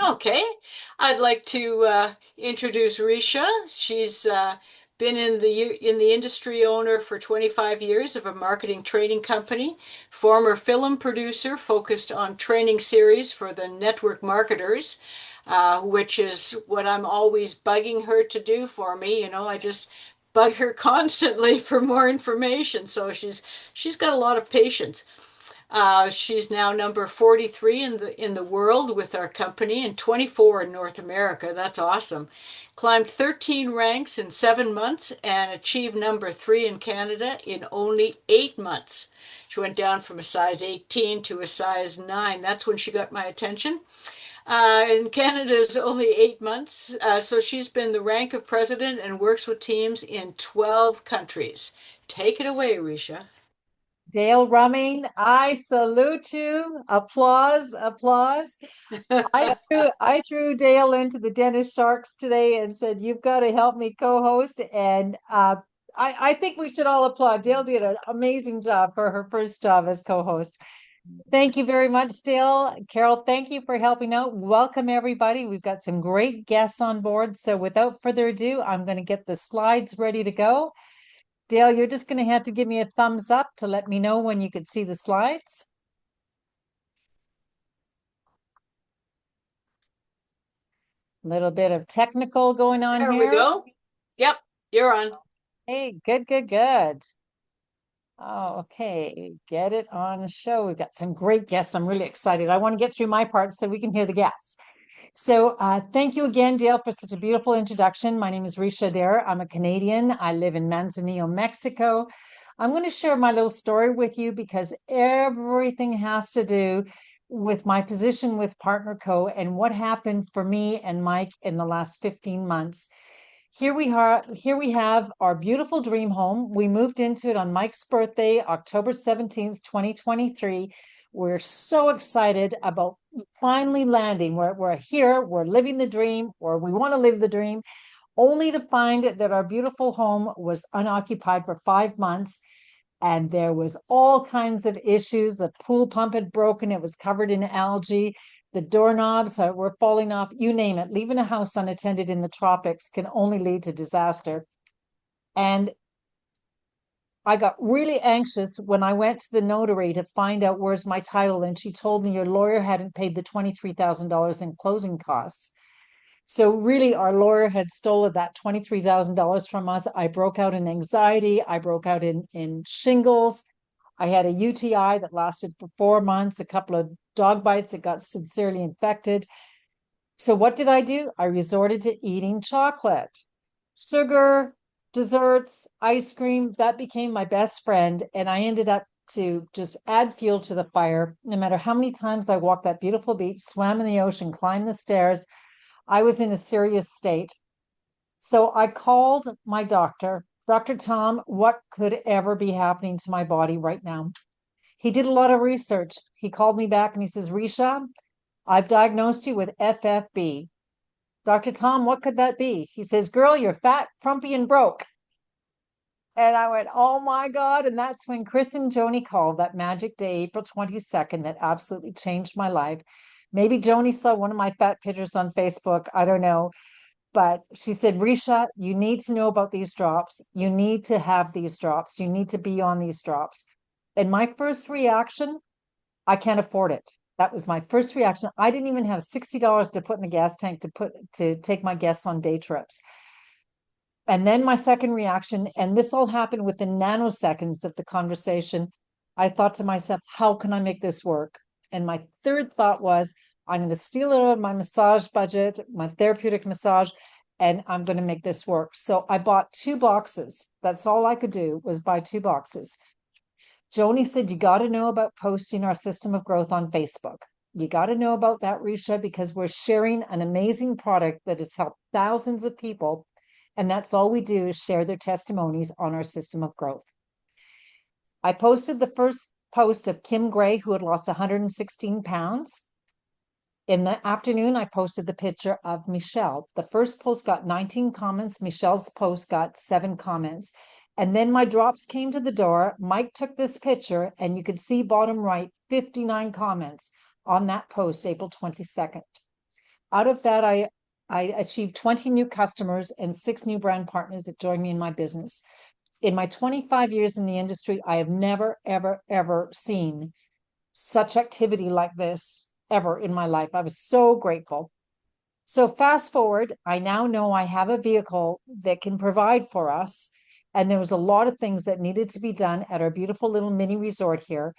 Okay, I'd like to introduce Risha. She's been in the industry owner for 25 years of a marketing training company, former film producer focused on training series for the network marketers, which is what I'm always bugging her to do for me. You know, I just bug her constantly for more information. So she's got a lot of patience. She's now number 43 in the world with our company and 24 in North America. That's awesome. Climbed 13 ranks in 7 months and achieved number 3 in Canada in only 8 months. She went down from a size 18 to a size 9. That's when she got my attention. In Canada is only 8 months. So she's been the rank of president and works with teams in 12 countries. Take it away, Risha. Dale Rumming, I salute you. Applause, applause. I threw Dale into the Dennis Sharks today and said, "You've got to help me co-host." And I think we should all applaud. Dale did an amazing job for her first job as co-host. Thank you very much, Dale. Carol, thank you for helping out. Welcome, everybody. We've got some great guests on board. So without further ado, I'm going to get the slides ready to go. Dale, you're just going to have to give me a thumbs up to let me know when you could see the slides. A little bit of technical going on There we here. go. Yep, you're on. Hey, good, good, good. Oh, okay. Get it on show. We've got some great guests. I'm really excited. I want to get through my part so we can hear the guests. So thank you again, Dale, for such a beautiful introduction. My name is Ricia Adair. I'm a Canadian. I live in Manzanillo, Mexico. I'm going to share my little story with you because everything has to do with my position with Partner Co. and what happened for me and Mike in the last 15 months. Here we have our beautiful dream home. We moved into it on Mike's birthday, October 17th, 2023. We're so excited about finally landing. We're here, we're living the dream, or we want to live the dream, only to find that our beautiful home was unoccupied for 5 months. And there was all kinds of issues. The pool pump had broken. It was covered in algae. The doorknobs were falling off. You name it. Leaving a house unattended in the tropics can only lead to disaster. And I got really anxious when I went to the notary to find out where's my title. And she told me your lawyer hadn't paid the $23,000 in closing costs. So really, our lawyer had stolen that $23,000 from us. I broke out in anxiety. I broke out in shingles. I had a UTI that lasted for 4 months, a couple of dog bites that got sincerely infected. So what did I do? I resorted to eating chocolate, sugar, desserts, ice cream. That became my best friend. And I ended up to just add fuel to the fire. No matter how many times I walked that beautiful beach, swam in the ocean, climbed the stairs, I was in a serious state. So I called my doctor, Dr. Tom, what could ever be happening to my body right now? He did a lot of research. He called me back and he says, Risha, I've diagnosed you with FFB. Dr. Tom, what could that be? He says, girl, you're fat, frumpy, and broke. And I went, oh my God. And that's when Chris and Joni called that magic day, April 22nd, that absolutely changed my life. Maybe Joni saw one of my fat pictures on Facebook. I don't know. But she said, Risha, you need to know about these drops. You need to have these drops. You need to be on these drops. And my first reaction, I can't afford it. That was my first reaction. I didn't even have $60 to put in the gas tank to take my guests on day trips. And then my second reaction, and this all happened within nanoseconds of the conversation, I thought to myself, how can I make this work? And my third thought was, I'm going to steal it out of my massage budget, my therapeutic massage, and I'm going to make this work. So I bought 2 boxes. That's all I could do was buy 2 boxes. Joni said, you got to know about posting our system of growth on Facebook. You got to know about that, Risha, because we're sharing an amazing product that has helped thousands of people. And that's all we do is share their testimonies on our system of growth. I posted the first post of Kim Gray, who had lost 116 pounds. In the afternoon, I posted the picture of Michelle. The first post got 19 comments. Michelle's post got 7 comments. And then my drops came to the door. Mike took this picture, and you could see bottom right, 59 comments on that post, April 22nd. Out of that, I achieved 20 new customers and 6 new brand partners that joined me in my business. In my 25 years in the industry, I have never, ever, ever seen such activity like this ever in my life. I was so grateful. So fast forward, I now know I have a vehicle that can provide for us. And there was a lot of things that needed to be done at our beautiful little mini resort here.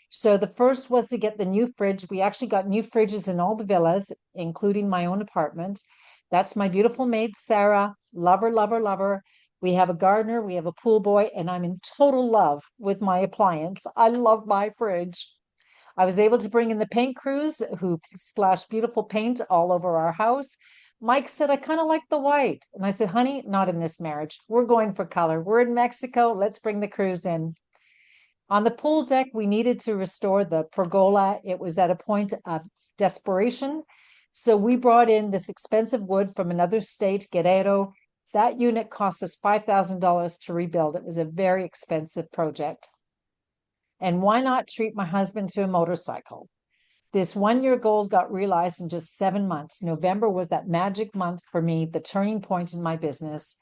So the first was to get the new fridge. We actually got new fridges in all the villas, including my own apartment. That's my beautiful maid, Sarah. Love her, love her, love her. We have a gardener, we have a pool boy, and I'm in total love with my appliance. I love my fridge. I was able to bring in the paint crews who splashed beautiful paint all over our house. Mike said, I kind of like the white. And I said, honey, not in this marriage. We're going for color. We're in Mexico. Let's bring the crews in. On the pool deck, we needed to restore the pergola. It was at a point of desperation. So we brought in this expensive wood from another state, Guerrero. That unit cost us $5,000 to rebuild. It was a very expensive project. And why not treat my husband to a motorcycle? This 1 year goal got realized in just 7 months. November was that magic month for me, the turning point in my business.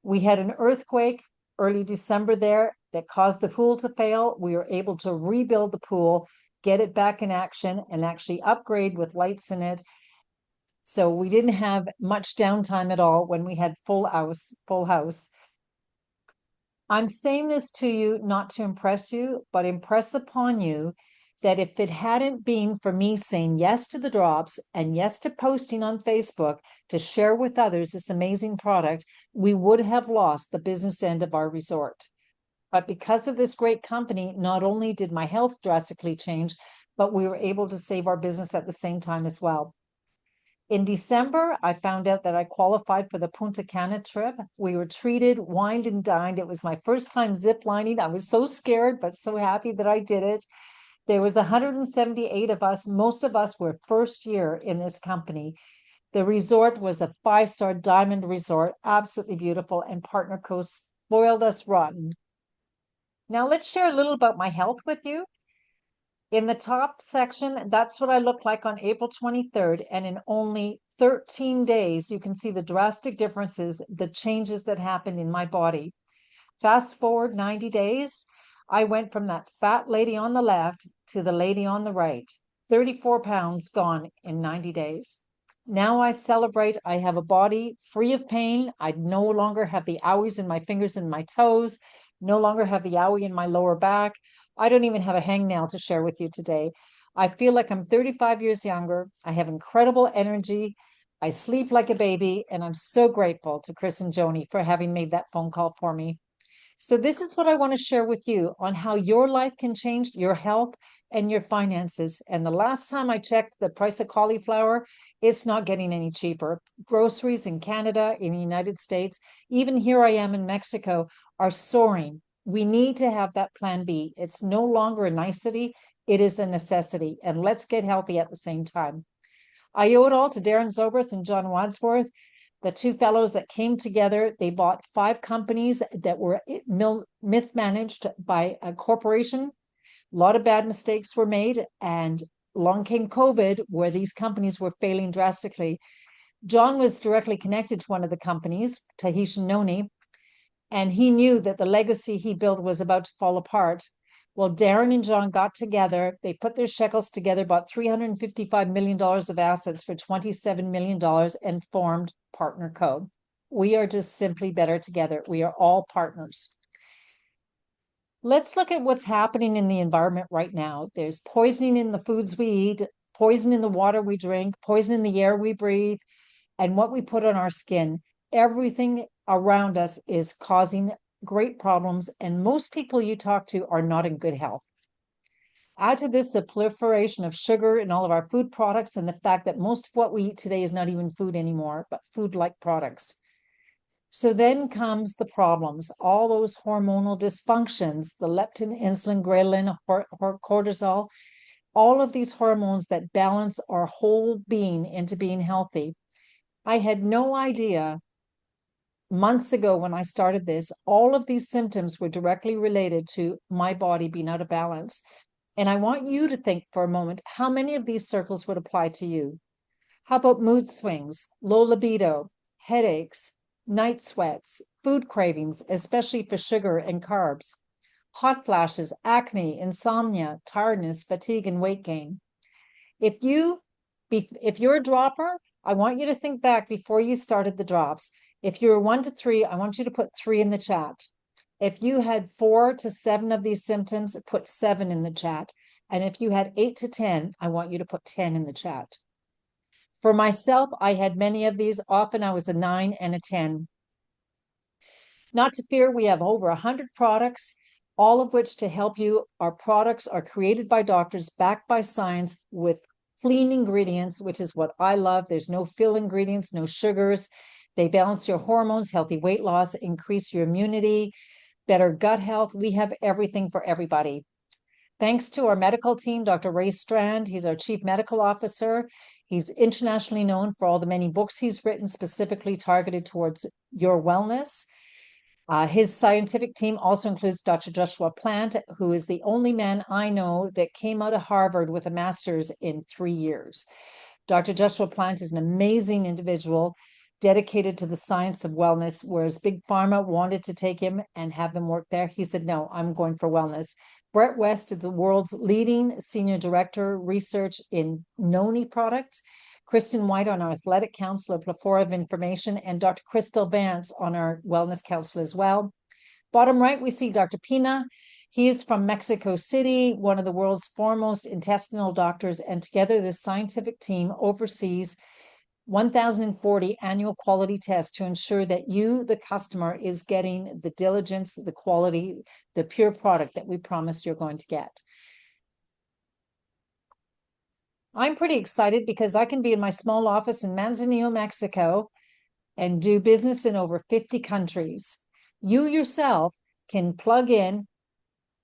We had an earthquake early December there that caused the pool to fail. We were able to rebuild the pool, get it back in action, and actually upgrade with lights in it. So we didn't have much downtime at all when we had full house, full house. I'm saying this to you not to impress you, but impress upon you that if it hadn't been for me saying yes to the drops and yes to posting on Facebook to share with others this amazing product, we would have lost the business end of our resort. But because of this great company, not only did my health drastically change, but we were able to save our business at the same time as well. In December, I found out that I qualified for the Punta Cana trip. We were treated, wined and dined. It was my first time zip lining. I was so scared, but so happy that I did it. There was 178 of us. Most of us were first year in this company. The resort was a 5-star diamond resort, absolutely beautiful, and Partner Coast spoiled us rotten. Now let's share a little about my health with you. In the top section, that's what I looked like on April 23rd. And in only 13 days, you can see the drastic differences, the changes that happened in my body. Fast forward 90 days, I went from that fat lady on the left to the lady on the right. 34 pounds gone in 90 days. Now I celebrate. I have a body free of pain. I no longer have the owies in my fingers and my toes, no longer have the owie in my lower back. I don't even have a hangnail to share with you today. I feel like I'm 35 years younger. I have incredible energy. I sleep like a baby, and I'm so grateful to Chris and Joni for having made that phone call for me. So this is what I want to share with you on how your life can change your health and your finances. And the last time I checked the price of cauliflower, it's not getting any cheaper. Groceries in Canada, in the United States, even here I am in Mexico, are soaring. We need to have that plan B. It's no longer a nicety, it is a necessity. And let's get healthy at the same time. I owe it all to Darren Zobrist and John Wadsworth, the two fellows that came together. They bought 5 companies that were mismanaged by a corporation. A lot of bad mistakes were made, and along came COVID, where these companies were failing drastically. John was directly connected to one of the companies, Tahitian Noni, and he knew that the legacy he built was about to fall apart. Well, Darren and John got together. They put their shekels together, bought $355 million of assets for $27 million and formed Partner Co. We are just simply better together. We are all partners. Let's look at what's happening in the environment right now. There's poisoning in the foods we eat, poison in the water we drink, poison in the air we breathe, and what we put on our skin. Everything around us is causing great problems, and most people you talk to are not in good health. Add to this the proliferation of sugar in all of our food products and the fact that most of what we eat today is not even food anymore, but food-like products. So then comes the problems, all those hormonal dysfunctions, the leptin, insulin, ghrelin, cortisol, all of these hormones that balance our whole being into being healthy. I had no idea months ago when I started this, all of these symptoms were directly related to my body being out of balance. And I want you to think for a moment, how many of these circles would apply to you? How about mood swings, low libido, headaches, night sweats, food cravings, especially for sugar and carbs, hot flashes, acne, insomnia, tiredness, fatigue, and weight gain? If you're a dropper, I want you to think back before you started the drops. If you're 1 to 3, I want you to put 3 in the chat. If you had 4 to 7 of these symptoms, put 7 in the chat. And if you had 8 to 10, I want you to put 10 in the chat. For myself, I had many of these. Often I was a 9 and a 10. Not to fear, we have over 100 products, all of which to help you. Our products are created by doctors, backed by science, with clean ingredients, which is what I love. There's no fill ingredients, no sugars. They balance your hormones, healthy weight loss, increase your immunity, better gut health. We have everything for everybody. Thanks to our medical team, Dr. Ray Strand, he's our chief medical officer. He's internationally known for all the many books he's written specifically targeted towards your wellness. His scientific team also includes Dr. Joshua Plant, who is the only man I know that came out of Harvard with a master's in 3 years. Dr. Joshua Plant is an amazing individual dedicated to the science of wellness, whereas Big Pharma wanted to take him and have him work there. He said, no, I'm going for wellness. Brett West is the world's leading senior director research in noni products. Kristen White on our athletic council, a plethora of information, and Dr. Crystal Vance on our wellness council as well. Bottom right, we see Dr. Pina. He is from Mexico City, one of the world's foremost intestinal doctors, and together this scientific team oversees 1,040 annual quality tests to ensure that you, the customer, is getting the diligence, the quality, the pure product that we promised you're going to get. I'm pretty excited because I can be in my small office in Manzanillo, Mexico, and do business in over 50 countries. You yourself can plug in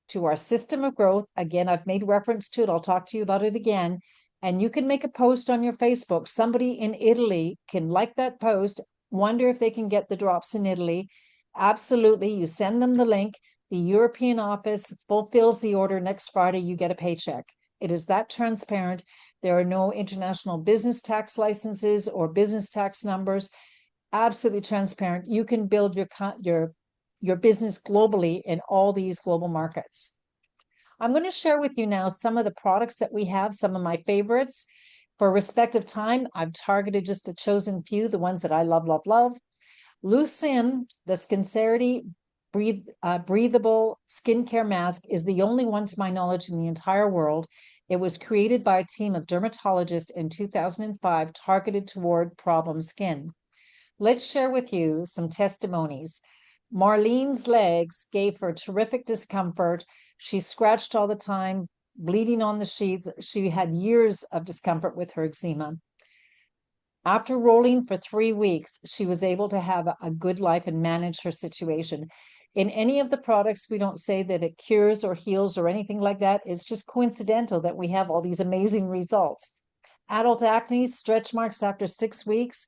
to our system of growth. Again, I've made reference to it. I'll talk to you about it again. And you can make a post on your Facebook. Somebody in Italy can like that post, wonder if they can get the drops in Italy. Absolutely. You send them the link. The European office fulfills the order. Next Friday, you get a paycheck. It is that transparent. There are no international business tax licenses or business tax numbers. Absolutely transparent. You can build your business globally in all these global markets. I'm going to share with you now some of the products that we have, some of my favorites. For respect of time, I've targeted just a chosen few, the ones that I love, love, love. Lucin, the Sincerity breathable skincare mask, is the only one to my knowledge in the entire world. It was created by a team of dermatologists in 2005, targeted toward problem skin. Let's share with you some testimonies. Marlene's legs gave her terrific discomfort. She scratched all the time, bleeding on the sheets. She had years of discomfort with her eczema. After rolling for 3 weeks, she was able to have a good life and manage her situation. In any of the products, we don't say that it cures or heals or anything like that. It's just coincidental that we have all these amazing results. Adult acne, stretch marks after 6 weeks.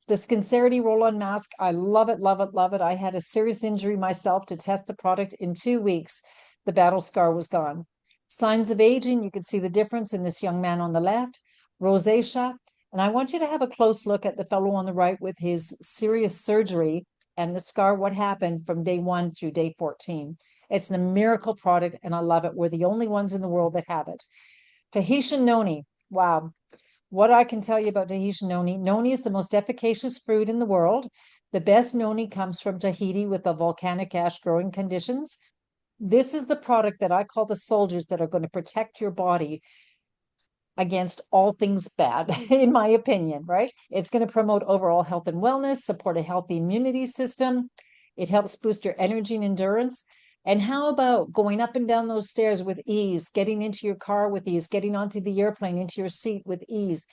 The Sincerity roll-on mask, I love it, love it, love it. I had a serious injury myself to test the product. In 2 weeks, the battle scar was gone. Signs of aging, you can see the difference in this young man on the left. Rosacea, and I want you to have a close look at the fellow on the right with his serious surgery and the scar, what happened from day 1 through day 14. It's a miracle product, and I love it. We're the only ones in the world that have it. Tahitian noni, wow. What I can tell you about Tahitian noni, noni is the most efficacious fruit in the world. The best noni comes from Tahiti with the volcanic ash growing conditions. This is the product that I call the soldiers that are going to protect your body against all things bad, in my opinion, right? It's going to promote overall health and wellness, support a healthy immunity system. It helps boost your energy and endurance. And how about going up and down those stairs with ease, getting into your car with ease, getting onto the airplane, into your seat with ease?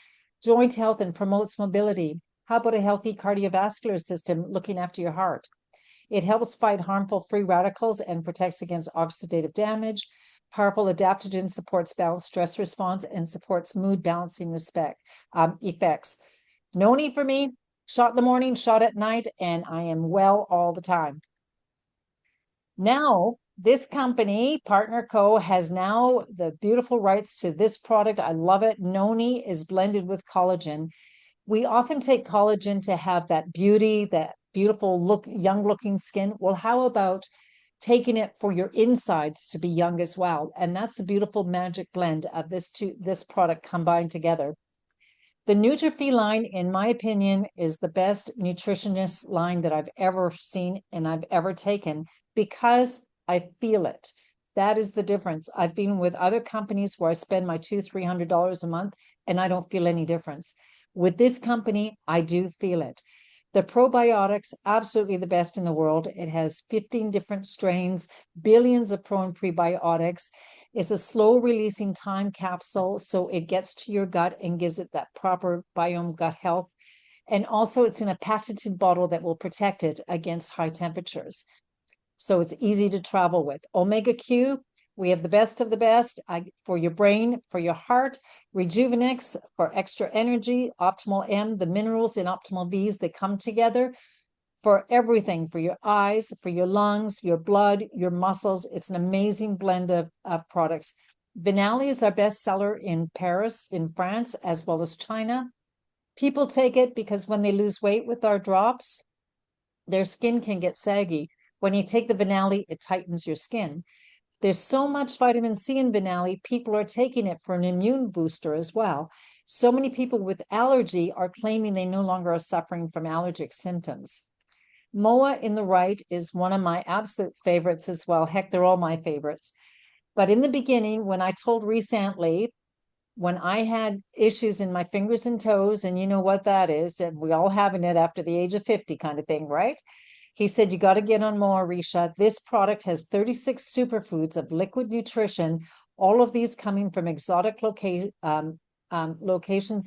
Joint health and promotes mobility. How about a healthy cardiovascular system looking after your heart? It helps fight harmful free radicals and protects against oxidative damage. Powerful adaptogen supports balanced stress response and supports mood balancing effects. Noni for me, shot in the morning, shot at night, and I am well all the time. Now, this company, Partner Co., has now the beautiful rights to this product. I love it. Noni is blended with collagen. We often take collagen to have that beauty, that beautiful look, young looking skin. Well, how about taking it for your insides to be young as well? And that's the beautiful magic blend of this product combined together. The Nutrify line, in my opinion, is the best nutritionist line that I've ever seen and I've ever taken because I feel it. That is the difference. I've been with other companies where I spend my $200-300 a month and I don't feel any difference. With this company, I do feel it. The probiotics, absolutely the best in the world. It has 15 different strains, billions of pro and prebiotics. It's a slow releasing time capsule, so it gets to your gut and gives it that proper biome gut health. And also it's in a patented bottle that will protect it against high temperatures. So it's easy to travel with. Omega Q, we have the best of the best for your brain, for your heart. Rejuvenix for extra energy. Optimal M, the minerals in Optimal V's, they come together for everything, for your eyes, for your lungs, your blood, your muscles. It's an amazing blend of products. Vinali is our best seller in Paris, in France, as well as China. People take it because when they lose weight with our drops, their skin can get saggy. When you take the Vinali, it tightens your skin. There's so much vitamin C in Vinali, people are taking it for an immune booster as well. So many people with allergy are claiming they no longer are suffering from allergic symptoms. MOA in the right is one of my absolute favorites as well. Heck, they're all my favorites. But in the beginning, when I told recently, when I had issues in my fingers and toes, and you know what that is, and we all having it after the age of 50 kind of thing, right? He said, you got to get on MOA, Ricia. This product has 36 superfoods of liquid nutrition, all of these coming from exotic locations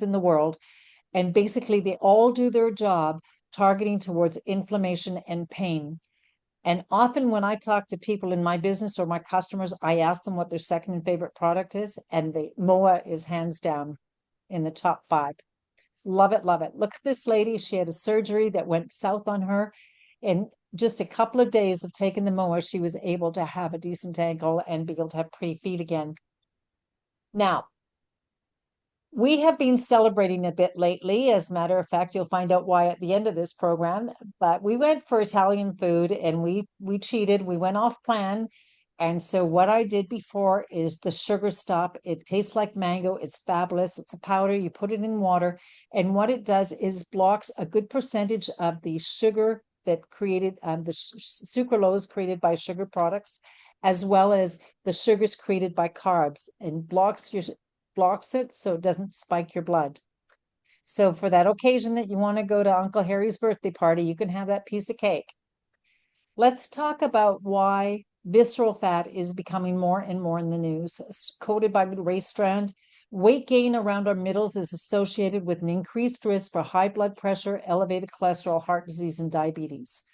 in the world. And basically, they all do their job targeting towards inflammation and pain. And often when I talk to people in my business or my customers, I ask them what their second favorite product is, and the MOA is hands down in the top 5. Love it, love it. Look at this lady. She had a surgery that went south on her. In just a couple of days of taking the MOA, she was able to have a decent ankle and be able to have pretty feet again. Now, we have been celebrating a bit lately. As a matter of fact, you'll find out why at the end of this program. But we went for Italian food and we cheated. We went off plan. And so what I did before is the sugar stop. It tastes like mango. It's fabulous. It's a powder. You put it in water. And what it does is blocks a good percentage of the sugar that created the sucralose created by sugar products, as well as the sugars created by carbs, and blocks it so it doesn't spike your blood. So for that occasion that you want to go to Uncle Harry's birthday party, you can have that piece of cake. Let's talk about why visceral fat is becoming more and more in the news. Quoted by Ray Strand, weight gain around our middles is associated with an increased risk for high blood pressure, elevated cholesterol, heart disease, and diabetes.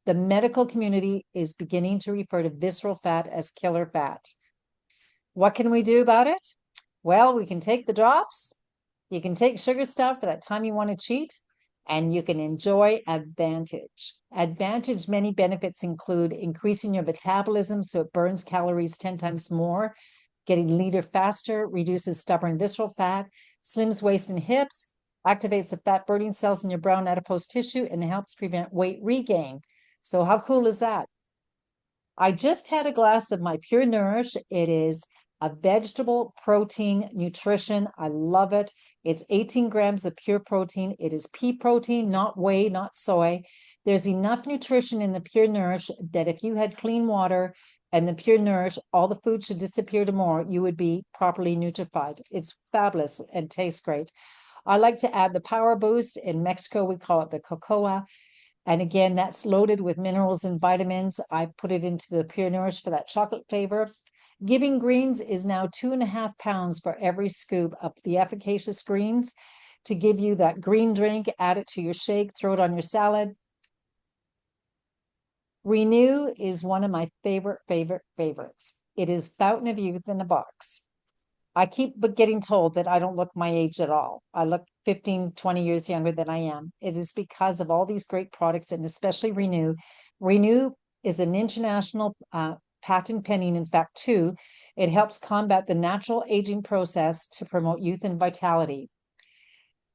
The medical community is beginning to refer to visceral fat as killer fat. What can we do about it? Well, we can take the drops. You can take sugar stuff for that time you want to cheat, and you can enjoy Advantage. Advantage, many benefits include increasing your metabolism so it burns calories 10 times more, getting leaner faster, reduces stubborn visceral fat, slims waist and hips, activates the fat burning cells in your brown adipose tissue, and helps prevent weight regain. So how cool is that? I just had a glass of my Pure Nourish. It is a vegetable protein nutrition. I love it. It's 18 grams of pure protein. It is pea protein, not whey, not soy. There's enough nutrition in the Pure Nourish that if you had clean water and the Pure Nourish, all the food should disappear tomorrow, you would be properly nutrified. It's fabulous and tastes great. I like to add the Power Boost. In Mexico, we call it the cocoa. And again, that's loaded with minerals and vitamins. I put it into the Pure Nourish for that chocolate flavor. Giving Greens is now 2.5 pounds for every scoop of the efficacious greens to give you that green drink. Add it to your shake, throw it on your salad. Renew is one of my favorites. It is Fountain of Youth in a box. I keep getting told that I don't look my age at all. I look 15, 20 years younger than I am. It is because of all these great products, and especially Renew. Renew is an international patent pending, in fact, 2. It helps combat the natural aging process to promote youth and vitality.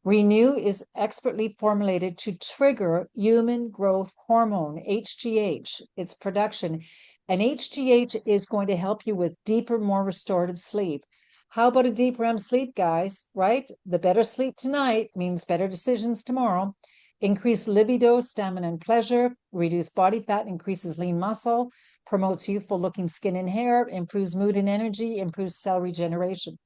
Renew is expertly formulated to trigger human growth hormone, HGH, its production. And HGH is going to help you with deeper, more restorative sleep. How about a deep REM sleep, guys, right? The better sleep tonight means better decisions tomorrow. Increase libido, stamina, and pleasure, reduce body fat, increases lean muscle, promotes youthful looking skin and hair, improves mood and energy, improves cell regeneration.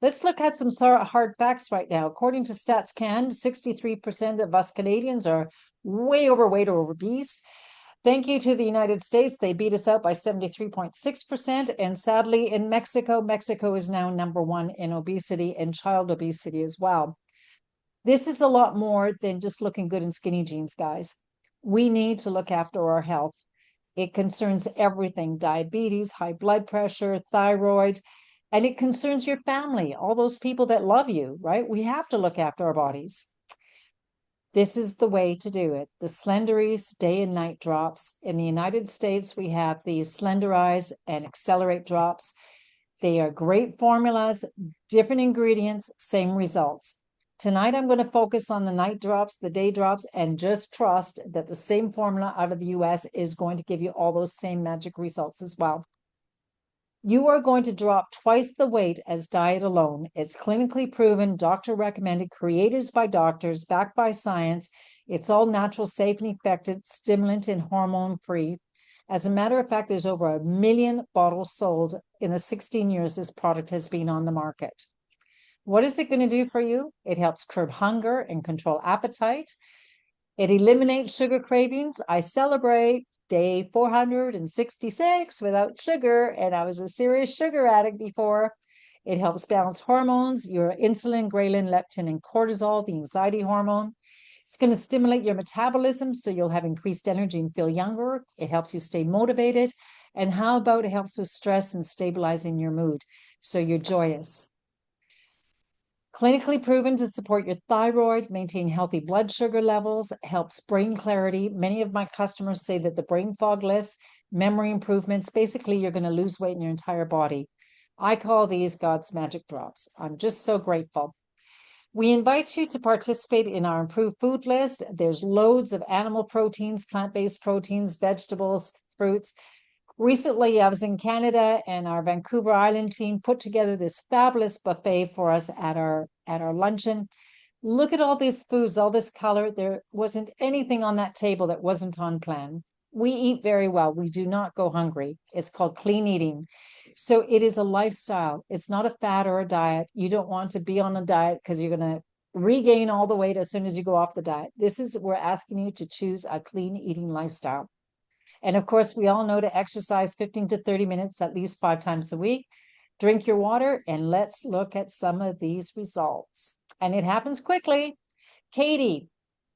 Let's look at some hard facts right now. According to StatsCan, 63% of us Canadians are way overweight or obese. Thank you to the United States. They beat us out by 73.6%. And sadly, in Mexico, Mexico is now #1 in obesity and child obesity as well. This is a lot more than just looking good in skinny jeans, guys. We need to look after our health. It concerns everything: diabetes, high blood pressure, thyroid, and it concerns your family, all those people that love you, right? We have to look after our bodies. This is the way to do it. The Slenderize day and night drops. In the United States, we have the Slenderize and Accelerate drops. They are great formulas, different ingredients, same results. Tonight, I'm going to focus on the night drops, the day drops, and just trust that the same formula out of the US is going to give you all those same magic results as well. You are going to drop twice the weight as diet alone. It's clinically proven, doctor recommended, creators by doctors, backed by science. It's all natural, safe, and effective, stimulant and hormone free. As a matter of fact, there's over 1 million bottles sold in the 16 years this product has been on the market. What is it going to do for you? It helps curb hunger and control appetite. It eliminates sugar cravings. I celebrate day 466 without sugar, and I was a serious sugar addict before. It helps balance hormones, your insulin, ghrelin, leptin, and cortisol, the anxiety hormone. It's going to stimulate your metabolism so you'll have increased energy and feel younger. It helps you stay motivated. And how about it helps with stress and stabilizing your mood so you're joyous? Clinically proven to support your thyroid, maintain healthy blood sugar levels, helps brain clarity. Many of my customers say that the brain fog lifts, memory improvements. Basically, you're going to lose weight in your entire body. I call these God's magic drops. I'm just so grateful. We invite you to participate in our improved food list. There's loads of animal proteins, plant-based proteins, vegetables, fruits. Recently, I was in Canada, and our Vancouver Island team put together this fabulous buffet for us at our luncheon. Look at all these foods, all this color. There wasn't anything on that table that wasn't on plan. We eat very well. We do not go hungry. It's called clean eating. So it is a lifestyle. It's not a fad or a diet. You don't want to be on a diet because you're going to regain all the weight as soon as you go off the diet. We're asking you to choose a clean eating lifestyle. And of course, we all know to exercise 15 to 30 minutes at least 5 times a week. Drink your water, and let's look at some of these results. And it happens quickly. Katie,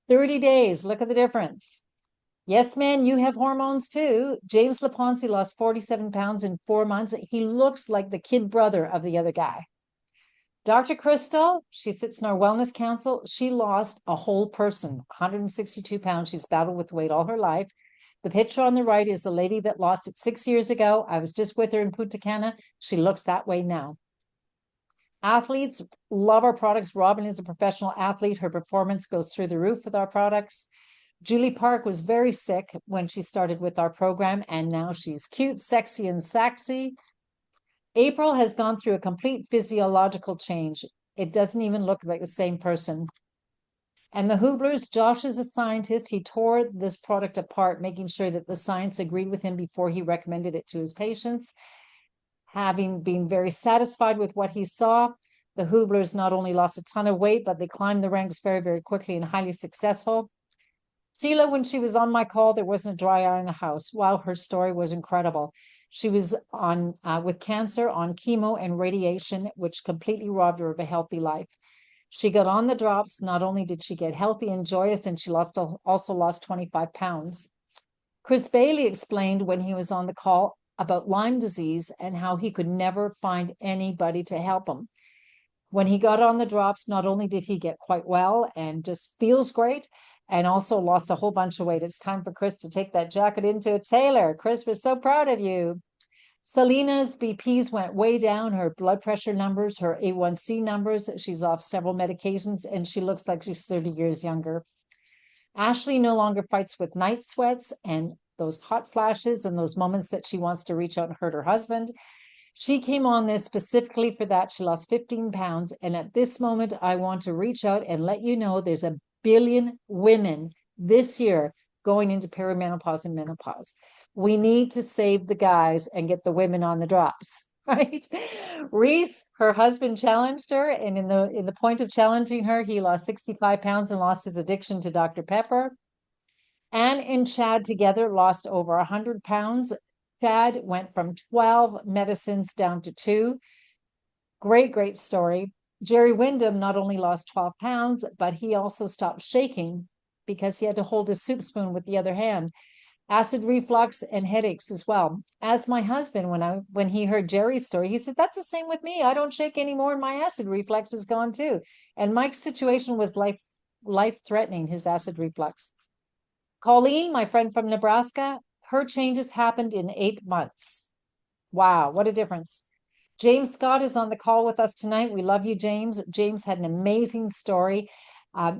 30 days. Look at the difference. Yes, man, you have hormones too. James LaPonce lost 47 pounds in 4 months. He looks like the kid brother of the other guy. Dr. Crystal, she sits in our wellness council. She lost a whole person, 162 pounds. She's battled with weight all her life. The picture on the right is the lady that lost it 6 years ago. I was just with her in Punta Cana. She looks that way now. Athletes love our products. Robin is a professional athlete. Her performance goes through the roof with our products. Julie Park was very sick when she started with our program, and now she's cute, sexy, and sexy. April has gone through a complete physiological change. It doesn't even look like the same person. And the Hublers, Josh is a scientist. He tore this product apart, making sure that the science agreed with him before he recommended it to his patients. Having been very satisfied with what he saw, the Hublers not only lost a ton of weight, but they climbed the ranks very, very quickly and highly successful. Sheila, when she was on my call, there wasn't a dry eye in the house. Wow, her story was incredible. She was on with cancer, on chemo and radiation, which completely robbed her of a healthy life. She got on the drops. Not only did she get healthy and joyous, and she also lost 25 pounds. Chris Bailey explained when he was on the call about Lyme disease and how he could never find anybody to help him. When he got on the drops, not only did he get quite well and just feels great, and also lost a whole bunch of weight. It's time for Chris to take that jacket into a tailor. Chris, we're so proud of you. Selena's BPs went way down, her blood pressure numbers, her A1C numbers. She's off several medications and she looks like she's 30 years younger. Ashley no longer fights with night sweats and those hot flashes and those moments that she wants to reach out and hurt her husband. She came on this specifically for that. She lost 15 pounds. And at this moment, I want to reach out and let you know there's 1 billion women this year going into perimenopause and menopause. We need to save the guys and get the women on the drops, right? Reese, her husband challenged her, and in the point of challenging her, he lost 65 pounds and lost his addiction to Dr. Pepper. Anne and Chad together lost over 100 pounds. Chad went from 12 medicines down to 2. Great story. Jerry Wyndham not only lost 12 pounds, but he also stopped shaking because he had to hold his soup spoon with the other hand. Acid reflux and headaches as well. As my husband, when he heard Jerry's story, he said, "That's the same with me. I don't shake anymore, and my acid reflux is gone too." And Mike's situation was life threatening, his acid reflux. Colleen, my friend from Nebraska, her changes happened in 8 months. Wow, what a difference. James Scott is on the call with us tonight. We love you, James. James had an amazing story.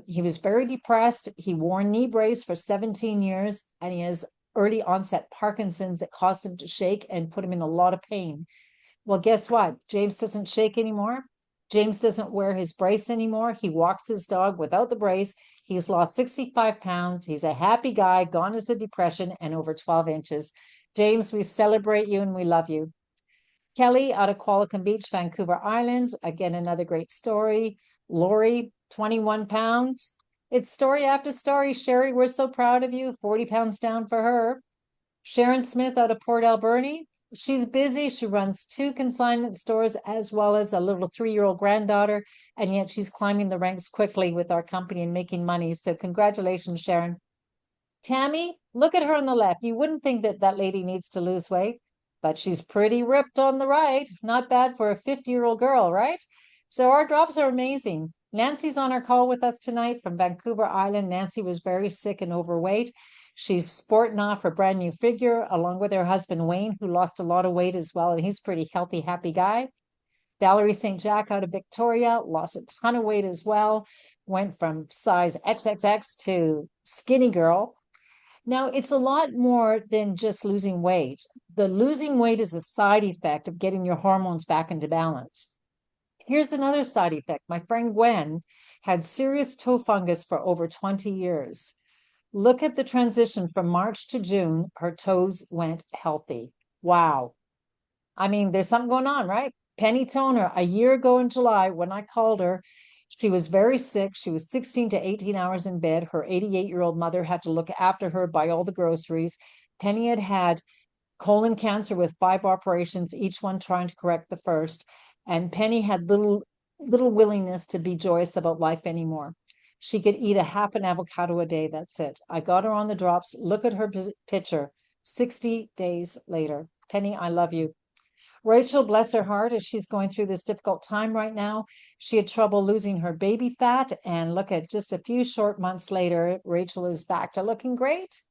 He was very depressed. He wore a knee brace for 17 years, and he has early onset Parkinson's that caused him to shake and put him in a lot of pain. Well, guess what? James doesn't shake anymore. James doesn't wear his brace anymore. He walks his dog without the brace. He's lost 65 pounds. He's a happy guy, gone as a depression, and over 12 inches. James, we celebrate you and we love you. Kelly out of Qualicum Beach, Vancouver Island. Again, another great story. Lori, 21 pounds. It's story after story. Sherry, we're so proud of you. 40 pounds down for her. Sharon Smith out of Port Alberni. She's busy. She runs 2 consignment stores as well as a little 3-year-old granddaughter. And yet she's climbing the ranks quickly with our company and making money. So congratulations, Sharon. Tammy, look at her on the left. You wouldn't think that that lady needs to lose weight, but she's pretty ripped on the right. Not bad for a 50-year-old girl, right? So our drops are amazing. Nancy's on our call with us tonight from Vancouver Island. Nancy was very sick and overweight. She's sporting off her brand new figure along with her husband, Wayne, who lost a lot of weight as well. And he's a pretty healthy, happy guy. Valerie St. Jack out of Victoria lost a ton of weight as well. Went from size XXX to skinny girl. Now, it's a lot more than just losing weight. The losing weight is a side effect of getting your hormones back into balance. Here's another side effect. My friend Gwen had serious toe fungus for over 20 years. Look at the transition from March to June. Her toes went healthy. Wow. I mean, there's something going on, right? Penny Toner, a year ago in July, when I called her, she was very sick. She was 16 to 18 hours in bed. Her 88-year-old mother had to look after her, buy all the groceries. Penny had colon cancer with 5 operations, each one trying to correct the first. And Penny had little willingness to be joyous about life anymore. She could eat a half an avocado a day. That's it. I got her on the drops. Look at her picture 60 days later. Penny, I love you. Rachel, bless her heart, as she's going through this difficult time right now. She had trouble losing her baby fat. And look at just a few short months later, Rachel is back to looking great.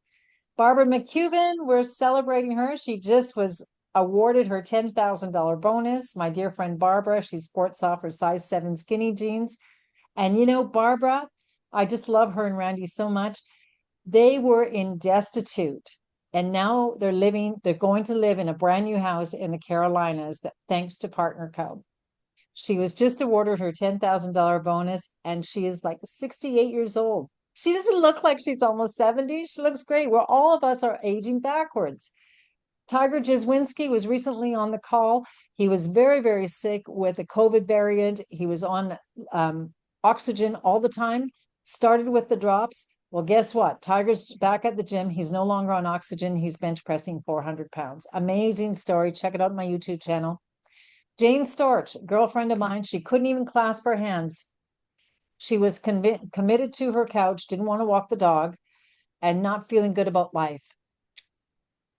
Barbara McCubbin, we're celebrating her. She just was awarded her $10,000 bonus. My dear friend Barbara, she sports off her size 7 skinny jeans. And you know, Barbara, I just love her and Randy so much. They were in destitute. And now they're going to live in a brand new house in the Carolinas that thanks to Partner Co. She was just awarded her $10,000 bonus and she is like 68 years old. She doesn't look like she's almost 70. She looks great. Well, all of us are aging backwards. Tiger Jazwinski was recently on the call. He was very sick with the COVID variant. He was on oxygen all the time, started with the drops. Well, guess what? Tiger's back at the gym. He's no longer on oxygen. He's bench pressing 400 pounds. Amazing story. Check it out on my YouTube channel. Jane Storch, girlfriend of mine, she couldn't even clasp her hands. She was committed to her couch, didn't want to walk the dog, and not feeling good about life.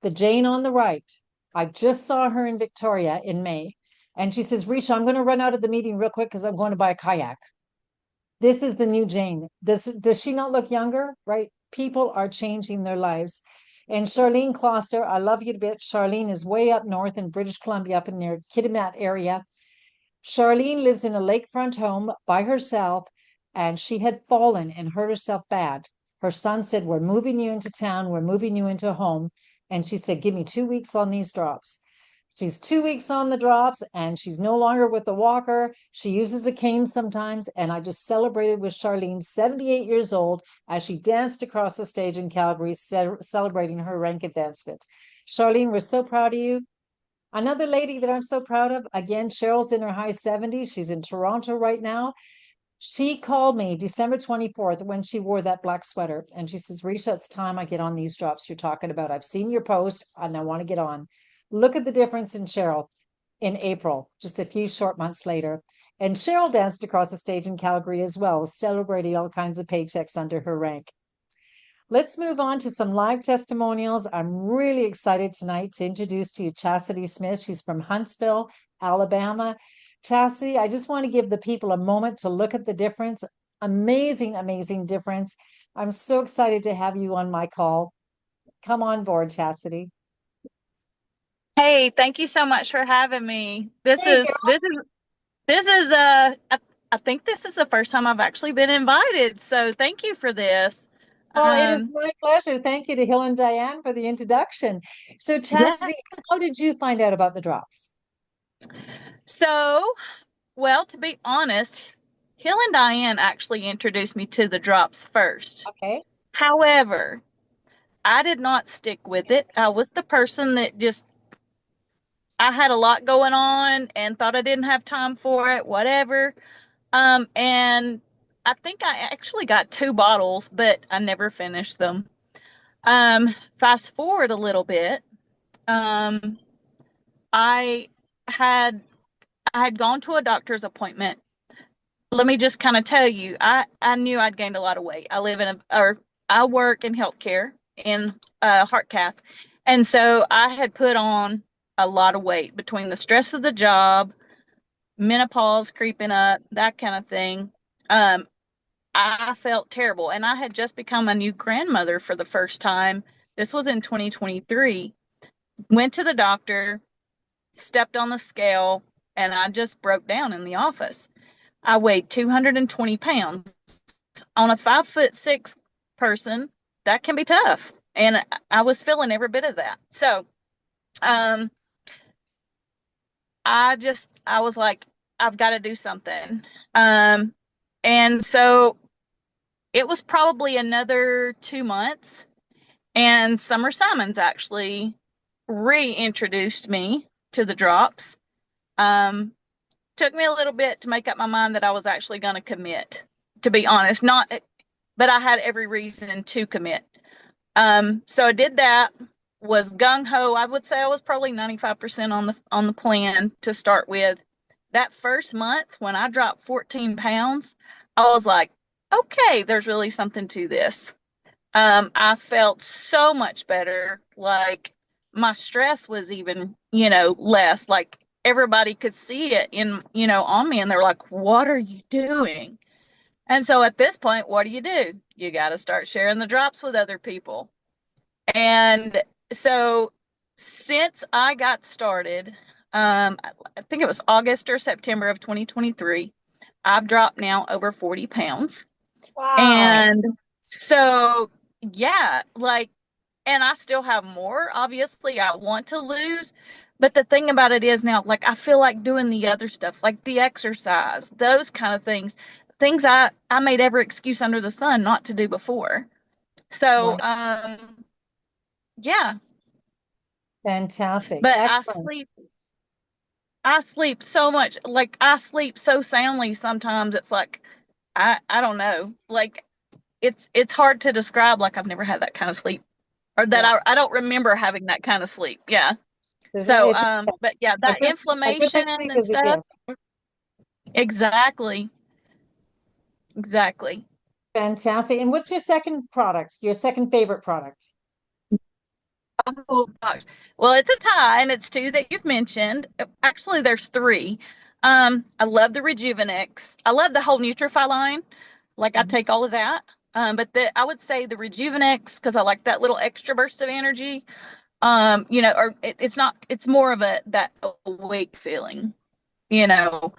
The Jane on the right, I just saw her in Victoria in May, and she says, Ricia, I'm going to run out of the meeting real quick because I'm going to buy a kayak. This is the new Jane. Does she not look younger, right? People are changing their lives. And Charlene Closter, I love you to bits. Charlene is way up north in British Columbia, up in their Kitimat area. Charlene lives in a lakefront home by herself, and she had fallen and hurt herself bad. Her son said, "We're moving you into town, we're moving you into a home." And she said, "Give me 2 weeks on these drops." She's 2 weeks on the drops and she's no longer with the walker. She uses a cane sometimes. And I just celebrated with Charlene, 78 years old, as she danced across the stage in Calgary, celebrating her rank advancement. Charlene, we're so proud of you. Another lady that I'm so proud of, again, Cheryl's in her high 70s. She's in Toronto right now. She called me December 24th when she wore that black sweater. And she says, "Risha, it's time I get on these drops you're talking about. I've seen your post and I want to get on." Look at the difference in Cheryl in April, just a few short months later. And Cheryl danced across the stage in Calgary as well, celebrating all kinds of paychecks under her rank. Let's move on to some live testimonials. I'm really excited tonight to introduce to you Chasity Smith. She's from Huntsville, Alabama. Chasity, I just want to give the people a moment to look at the difference. Amazing, amazing difference. I'm so excited to have you on my call. Come on board, Chasity. Hey, thank you so much for having me. This Hey, is this is this is I think this is the first time I've actually been invited. So thank you for this. well, it is Um, my pleasure. Thank you to Hill and Diane for the introduction. So, yeah. Chastity, how did you find out about the drops? So, well, to be honest, Hill and Diane actually introduced me to the drops first. Okay. However, I did not stick with it. I was the person that just I had a lot going on and thought I didn't have time for it, whatever. And I think I actually got 2 bottles, but I never finished them. Fast forward a little bit. Um, I had I had gone to a doctor's appointment. Let me just kind of tell you, I knew I'd gained a lot of weight. I work in healthcare in heart cath, and so I had put on a lot of weight between the stress of the job, menopause creeping up, that kind of thing. Um, I felt terrible. And I had just become a new grandmother for the first time. This was in 2023. Went to the doctor, stepped on the scale, and I just broke down in the office. I weighed 220 pounds. On a 5'6" person, that can be tough. And I was feeling every bit of that. So, um, I was like, I've got to do something. Um, and so it was probably another 2 months, and Summer Simons actually reintroduced me to the drops. Um, Took me a little bit to make up my mind that I was actually going to commit, to be honest. Not, but I had every reason to commit. So I did that. Was gung ho. I would say I was probably 95% on the plan to start with. That first month when I dropped 14 pounds, I was like, okay, there's really something to this. I felt so much better. Like my stress was even, less. Like everybody could see it on me, and they're like, "What are you doing?" And so at this point, what do? You got to start sharing the drops with other people. And so since I got started, I think it was August or September of 2023, I've dropped now over 40 pounds. Wow. And so, yeah, like, and I still have more, obviously, I want to lose. But the thing about it is now, like, I feel like doing the other stuff, like the exercise, those kind of things I made every excuse under the sun not to do before. So, Wonderful. yeah, Fantastic. but Excellent. I sleep so much, like, I sleep so soundly sometimes. It's like, I don't know, like, it's hard to describe. Like, I've never had that kind of sleep, or that Yeah. I don't remember having that kind of sleep. Yeah. So, It's but yeah, a that good inflammation night's sleep and is a stuff. gift. Exactly. Exactly. Fantastic. And what's your second product? Your second favorite product? Oh gosh. Well, it's a tie, and it's two that you've mentioned. Actually, there's three. I love the Rejuvenex. I love the whole Nutrify line. Like, I Mhm. take all of that. But I would say the Rejuvenex, because I like that little extra burst of energy. Or it's not, it's more of that awake feeling, you know.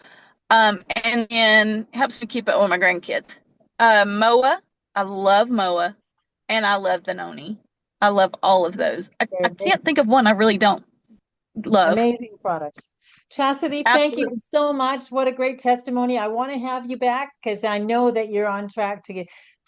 And then helps me keep it with my grandkids. Moa, I love Moa, and I love the Noni. I love all of those. I They're can't amazing, think of one I really don't love. amazing products. Chastity, thank you Absolutely. so much. What a great testimony. I want to have you back because I know that you're on track to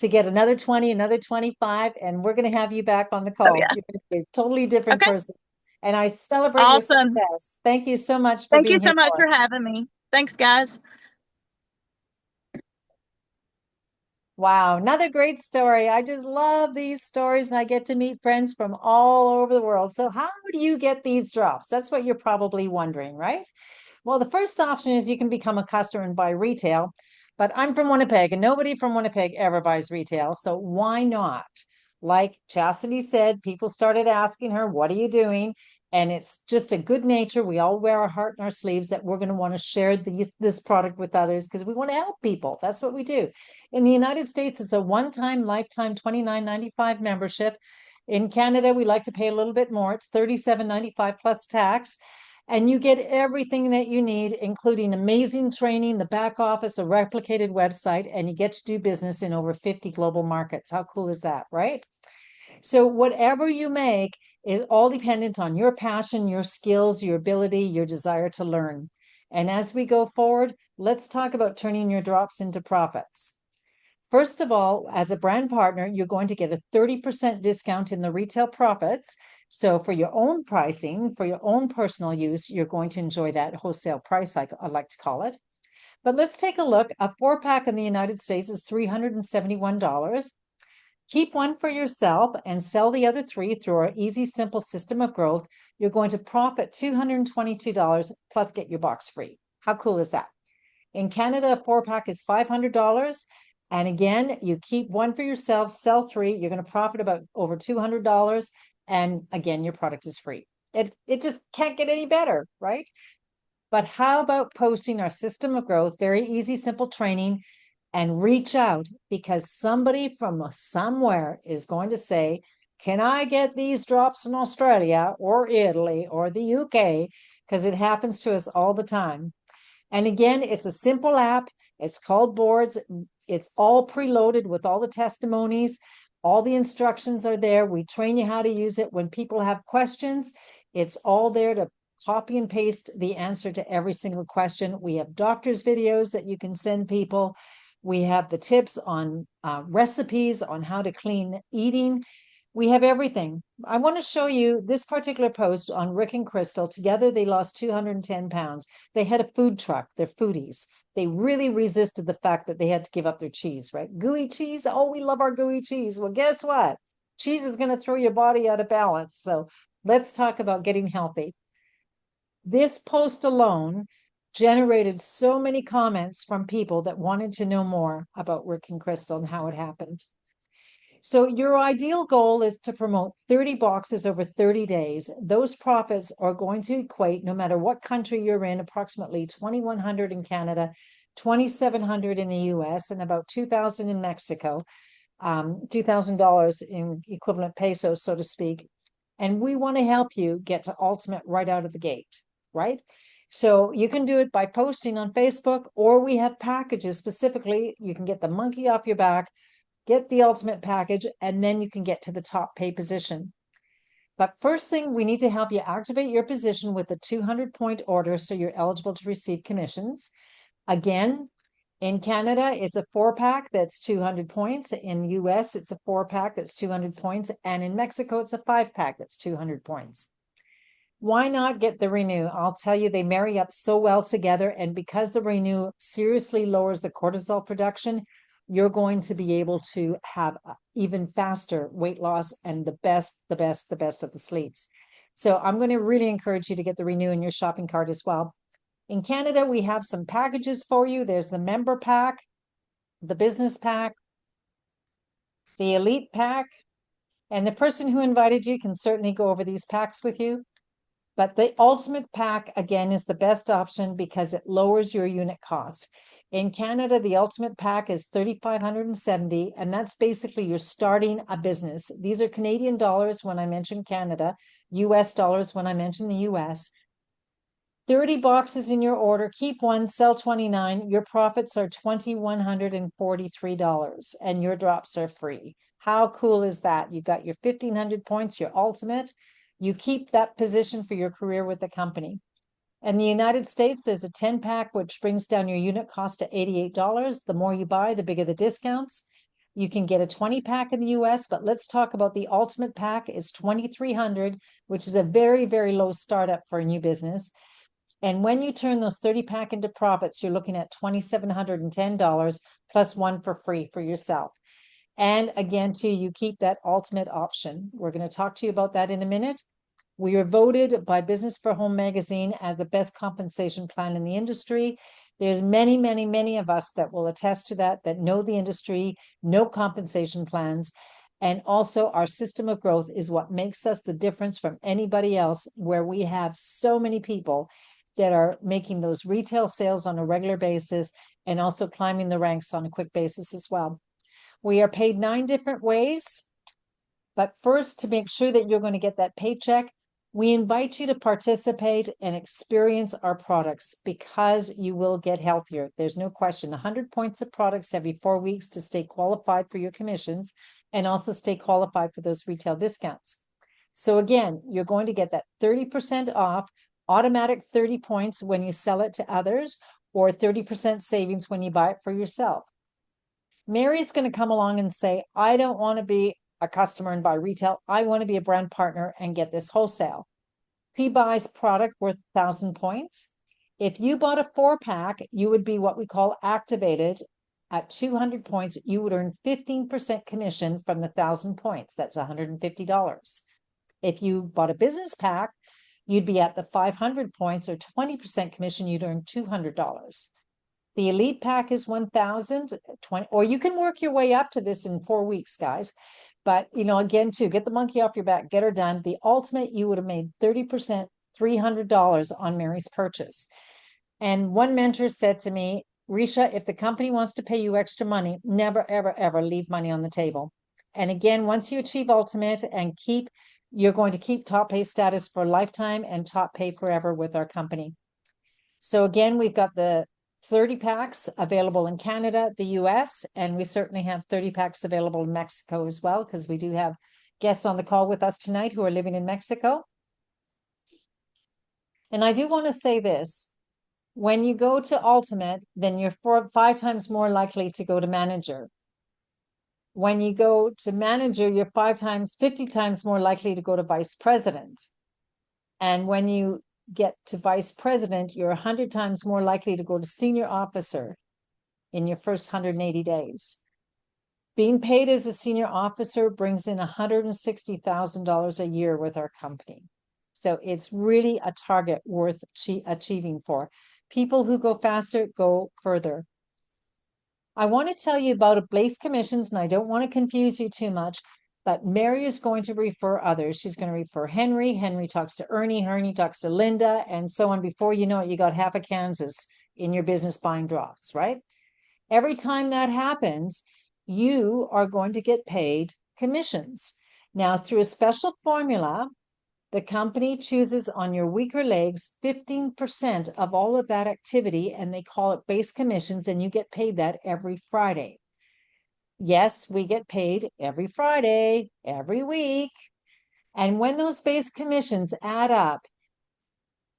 get another 20, another 25, and we're going to have you back on the Oh call. yeah. You're going to be a totally different Okay. person. And I celebrate your Awesome. success. Thank you so much for Thank you being here so much for for us. having me. Thanks, guys. Wow, another great story. I just love these stories and I get to meet friends from all over the world. So, how do you get these drops? That's what you're probably wondering, right? Well, the first option is you can become a customer and buy retail, but I'm from Winnipeg and nobody from Winnipeg ever buys retail. So, why not? Like Chastity said, people started asking her, "What are you doing?" And it's just a good nature. We all wear our heart in our sleeves that we're going to want to share this product with others because we want to help people. That's what we do. In the United States, it's a one-time lifetime $29.95 membership. In Canada, we like to pay a little bit more. It's $37.95 plus tax. And you get everything that you need, including amazing training, the back office, a replicated website, and you get to do business in over 50 global markets. How cool is that, right? So whatever you make is all dependent on your passion, your skills, your ability, your desire to learn. And as we go forward, let's talk about turning your drops into profits. First of all, as a brand partner, you're going to get a 30% discount in the retail profits. So for your own pricing, for your own personal use, you're going to enjoy that wholesale price, I like to call it. But let's take a look. A 4-pack in the United States is $371. Keep one for yourself and sell the other 3 through our easy, simple system of growth. You're going to profit $222 plus get your box free. How cool is that? In Canada, a 4-pack is $500. And again, you keep one for yourself, sell 3, you're going to profit about over $200. And again, your product is free. It just can't get any better, right? But how about posting our system of growth, very easy, simple training, and reach out because somebody from somewhere is going to say, can I get these drops in Australia or Italy or the UK? Because it happens to us all the time. And again, it's a simple app. It's called Boards. It's all preloaded with all the testimonies. All the instructions are there. We train you how to use it. When people have questions, it's all there to copy and paste the answer to every single question. We have doctor's videos that you can send people. We have the tips on recipes on how to clean eating. We have everything. I want to show you this particular post on Rick and Crystal. Together, they lost 210 pounds. They had a food truck. They're foodies. They really resisted the fact that they had to give up their cheese, right? Gooey cheese. Oh, we love our gooey cheese. Well, guess what? Cheese is going to throw your body out of balance. So let's talk about getting healthy. This post alone generated so many comments from people that wanted to know more about Rick and Crystal and how it happened. So your ideal goal is to promote 30 boxes over 30 days. Those profits are going to equate, no matter what country you're in, approximately 2,100 in Canada, 2,700 in the US, and about 2,000 in Mexico, $2,000 in equivalent pesos, so to speak. And we want to help you get to ultimate right out of the gate, right? So you can do it by posting on Facebook, or we have packages specifically. You can get the monkey off your back, get the ultimate package, and then you can get to the top pay position. But first thing, we need to help you activate your position with a 200-point order so you're eligible to receive commissions. Again, in Canada, it's a 4-pack that's 200 points. In the US, it's a 4-pack that's 200 points. And in Mexico, it's a 5-pack that's 200 points. Why not get the Renew? I'll tell you, they marry up so well together. And because the Renew seriously lowers the cortisol production, you're going to be able to have even faster weight loss and the best of the sleeps. So I'm going to really encourage you to get the Renew in your shopping cart as well. In Canada, we have some packages for you. There's the member pack, the business pack, the elite pack, and the person who invited you can certainly go over these packs with you. But the ultimate pack, again, is the best option because it lowers your unit cost. In Canada, the ultimate pack is $3,570, and that's basically you're starting a business. These are Canadian dollars when I mention Canada, US dollars when I mention the US. 30 boxes in your order, keep one, sell 29. Your profits are $2,143 and your drops are free. How cool is that? You've got your 1,500 points, your ultimate. You keep that position for your career with the company. In the United States, there's a 10-pack, which brings down your unit cost to $88. The more you buy, the bigger the discounts. You can get a 20-pack in the US, but let's talk about the ultimate pack. It's $2,300, which is a very, very low startup for a new business. And when you turn those 30-pack into profits, you're looking at $2,710 plus one for free for yourself. And again, too, you keep that ultimate option. We're going to talk to you about that in a minute. We are voted by Business for Home magazine as the best compensation plan in the industry. There's many, many, many of us that will attest to that, that know the industry, know compensation plans. And also our system of growth is what makes us the difference from anybody else, where we have so many people that are making those retail sales on a regular basis and also climbing the ranks on a quick basis as well. We are paid 9 different ways. But first, to make sure that you're going to get that paycheck, we invite you to participate and experience our products, because you will get healthier. There's no question. 100 points of products every 4 weeks to stay qualified for your commissions and also stay qualified for those retail discounts. So again, you're going to get that 30% off, automatic 30 points when you sell it to others, or 30% savings when you buy it for yourself. Mary's going to come along and say, I don't want to be a customer and buy retail. I want to be a brand partner and get this wholesale. She buys product worth 1,000 points. If you bought a 4-pack, you would be what we call activated. At 200 points, you would earn 15% commission from the 1,000 points. That's $150. If you bought a business pack, you'd be at the 500 points, or 20% commission. You'd earn $200. The elite pack is 1,000, or you can work your way up to this in 4 weeks, guys. But, again, to get the monkey off your back, get her done. The ultimate, you would have made 30%, $300 on Mary's purchase. And one mentor said to me, Ricia, if the company wants to pay you extra money, never, ever, ever leave money on the table. And again, once you achieve ultimate and you're going to keep top pay status for a lifetime and top pay forever with our company. So again, we've got the 30 packs available in Canada, the US, and we certainly have 30 packs available in Mexico as well, because we do have guests on the call with us tonight who are living in Mexico. And I do want to say this, when you go to ultimate, then you're 5 times more likely to go to manager. When you go to manager, you're 50 times more likely to go to vice president. And when you get to vice president, you're 100 times more likely to go to senior officer in your first 180 days. Being paid as a senior officer brings in $160,000 a year with our company. So it's really a target worth achieving for. People who go faster go further. I want to tell you about base commissions, and I don't want to confuse you too much. But Mary is going to refer others. She's going to refer Henry. Henry talks to Ernie. Ernie talks to Linda, and so on. Before you know it, you got half of Kansas in your business buying drops, right? Every time that happens, you are going to get paid commissions. Now, through a special formula, the company chooses on your weaker legs 15% of all of that activity, and they call it base commissions, and you get paid that every Friday. Yes, we get paid every Friday, every week. And when those base commissions add up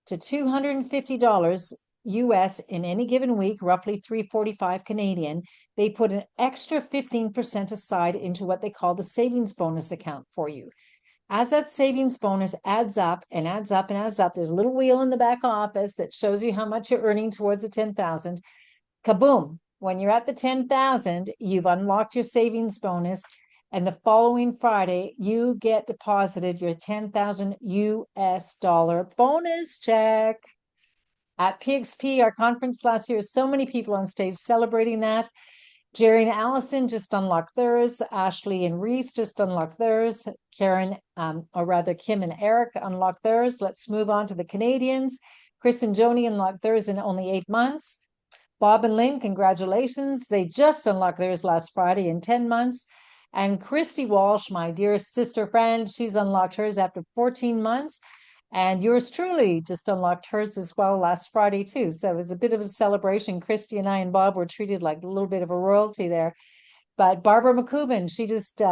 to $250 US in any given week, roughly $345 Canadian, they put an extra 15% aside into what they call the savings bonus account for you. As that savings bonus adds up and adds up and adds up, there's a little wheel in the back office that shows you how much you're earning towards the 10,000. Kaboom. When you're at the 10,000, you've unlocked your savings bonus, and the following Friday, you get deposited your 10,000 US dollar bonus check. At PXP, our conference last year, so many people on stage celebrating that. Jerry and Allison just unlocked theirs. Ashley and Reese just unlocked theirs. Kim and Eric unlocked theirs. Let's move on to the Canadians. Chris and Joni unlocked theirs in only 8 months. Bob and Lynn, congratulations. They just unlocked theirs last Friday in 10 months. And Christy Walsh, my dear sister friend, she's unlocked hers after 14 months. And yours truly just unlocked hers as well last Friday, too. So it was a bit of a celebration. Christy and I and Bob were treated like a little bit of a royalty there. But Barbara McCubbin, she just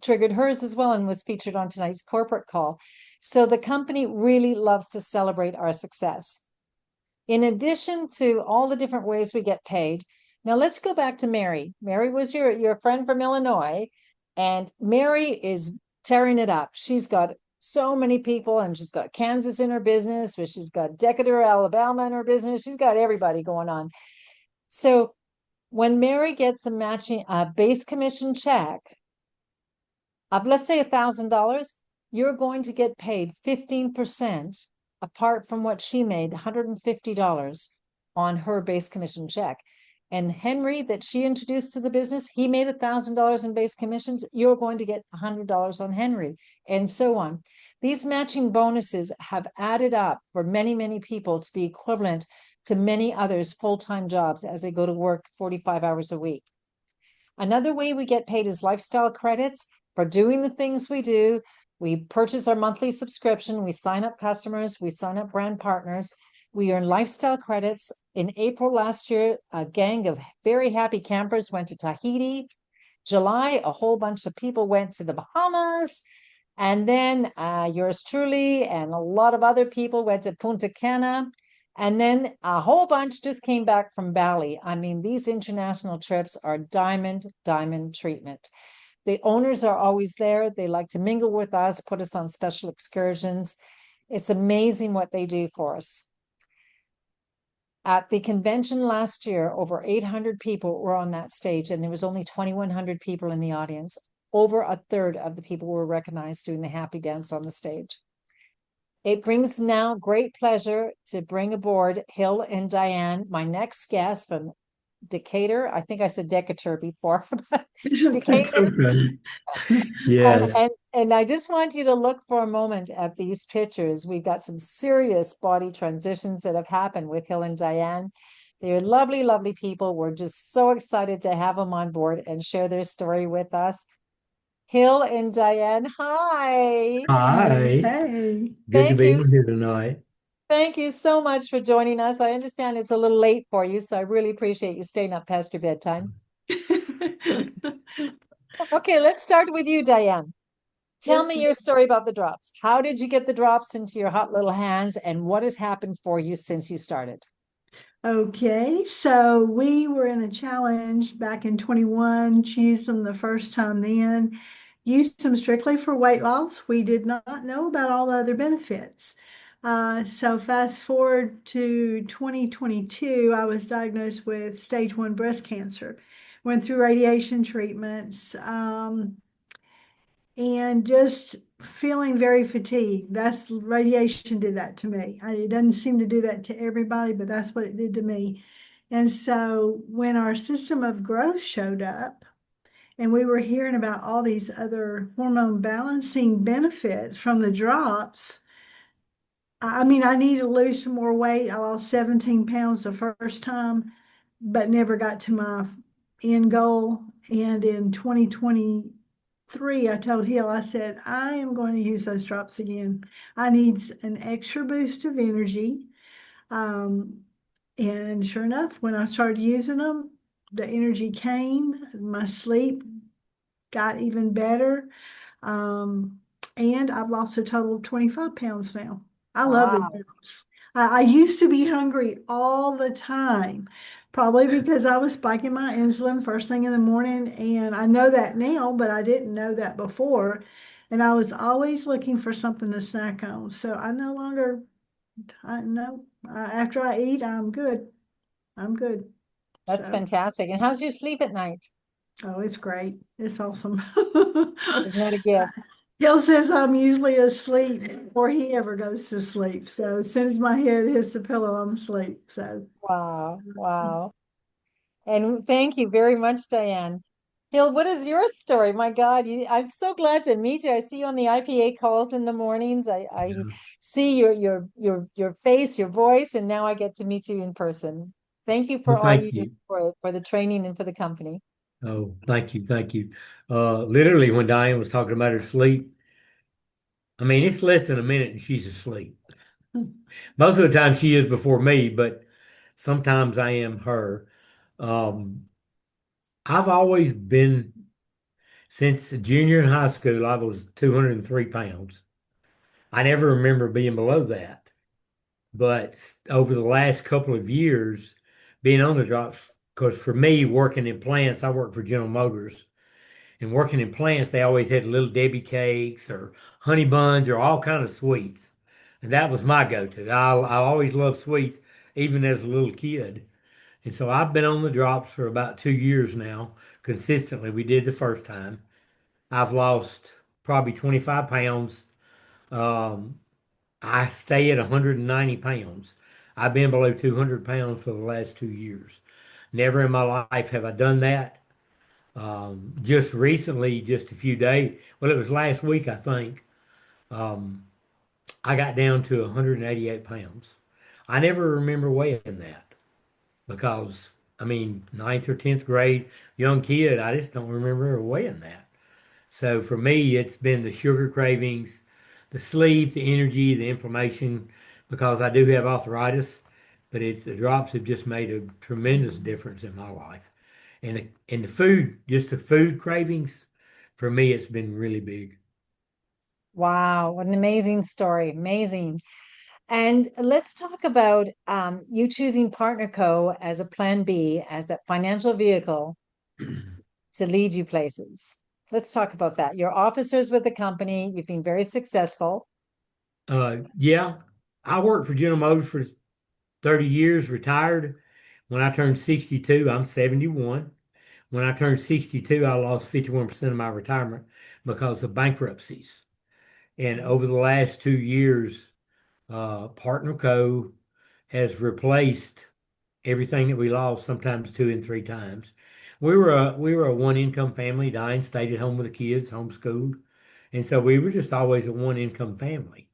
triggered hers as well and was featured on tonight's corporate call. So the company really loves to celebrate our success. In addition to all the different ways we get paid, now let's go back to Mary. Mary was your friend from Illinois, and Mary is tearing it up. She's got so many people, and she's got Kansas in her business, but she's got Decatur, Alabama in her business. She's got everybody going on. So when Mary gets a matching base commission check of, let's say, $1,000, you're going to get paid 15% apart from what she made, $150 on her base commission check. And Henry, that she introduced to the business, he made $1,000 in base commissions. You're going to get $100 on Henry, and so on. These matching bonuses have added up for many, many people to be equivalent to many others' full-time jobs as they go to work 45 hours a week. Another way we get paid is lifestyle credits for doing the things we do. We purchase our monthly subscription, we sign up customers, we sign up brand partners, we earn lifestyle credits. In April last year, a gang of very happy campers went to Tahiti. July, a whole bunch of people went to the Bahamas. And then yours truly and a lot of other people went to Punta Cana. And then a whole bunch just came back from Bali. I mean, these international trips are diamond treatment. The owners are always there. They like to mingle with us, put us on special excursions. It's amazing what they do for us. At the convention last year, over 800 people were on that stage, and there was only 2,100 people in the audience. Over a third of the people were recognized doing the happy dance on the stage. It brings now great pleasure to bring aboard Hill and Diane, my next guest from Decatur. I think I said Decatur before. Decatur. Yes. And I just want you to look for a moment at these pictures. We've got some serious body transitions that have happened with Hill and Diane. They're lovely, lovely people. We're just so excited to have them on board and share their story with us. Hill and Diane, hi. Hi. Hey. Good to Thank be you. on here tonight. Thank you so much for joining us. I understand it's a little late for you, so I really appreciate you staying up past your bedtime. Okay, let's start with you, Diane. Tell Yes, me your story about the drops. How did you get the drops into your hot little hands, and what has happened for you since you started? Okay, so we were in a challenge back in 21, choose them the first time then, used them strictly for weight loss. We did not know about all the other benefits. So fast forward to 2022, I was diagnosed with stage 1 breast cancer. Went through radiation treatments, and just feeling very fatigued. That's radiation did that to me. It doesn't seem to do that to everybody, but that's what it did to me. And so when our system of growth showed up, and we were hearing about all these other hormone balancing benefits from the drops, I mean, I need to lose some more weight. I lost 17 pounds the first time, but never got to my end goal. And in 2023, I told Hill, I said, I am going to use those drops again. I need an extra boost of energy. And sure enough, when I started using them, the energy came, my sleep got even better. And I've lost a total of 25 pounds now. I love the Wow. drops. I used to be hungry all the time, probably because I was spiking my insulin first thing in the morning. And I know that now, but I didn't know that before. And I was always looking for something to snack on. So I no longer, I know, after I eat, I'm good. I'm good. That's So, fantastic. And how's your sleep at night? oh, it's great. It's awesome. Isn't that a gift? Gil says I'm usually asleep before he ever goes to sleep. So as soon as my head hits the pillow, I'm asleep. So Wow, wow. And thank you very much, Diane. Hill, what is your story? My God, I'm so glad to meet you. I see you on the IPA calls in the mornings. I Yeah. see your face, your voice, and now I get to meet you in person. Thank you for Well, all thank you do you. for the training and for the company. Oh, thank you. Thank you. Literally, when Diane was talking about her sleep, I mean, it's less than a minute and she's asleep. Most of the time she is before me, but sometimes I am her. Um, I've always been, since junior in high school, I was 203 pounds. I never remember being below that. But over the last couple of years, being on the drops, because for me, working in plants, I work for General Motors, and working in plants, they always had little Debbie cakes or honey buns or all kind of sweets. And that was my go-to. I always loved sweets, even as a little kid. And so I've been on the drops for about 2 years now, consistently. We did the first time. I've lost probably 25 pounds. Um, I stay at 190 pounds. I've been below 200 pounds for the last 2 years. Never in my life have I done that. Just recently, just a few days, well, it was last week, I think, um, I got down to 188 pounds. I never remember weighing that because, I mean, ninth or 10th grade, young kid, I just don't remember weighing that. So for me, it's been the sugar cravings, the sleep, the energy, the inflammation, because I do have arthritis, but the drops have just made a tremendous difference in my life. And the food, just the food cravings, for me, it's been really big. Wow, what an amazing story. Amazing. And let's talk about you choosing Partner Co. as a plan B, as that financial vehicle to lead you places. Let's talk about that. You're officers with the company. You've been very successful. Yeah, I worked for General Motors for 30 years, retired. When I turned 62, I'm 71. When I turned 62, I lost 51% of my retirement because of bankruptcies. And over the last 2 years, Partner Co. has replaced everything that we lost, sometimes two and three times. We were a one income family. Diane stayed at home with the kids, homeschooled, and so we were just always a one income family.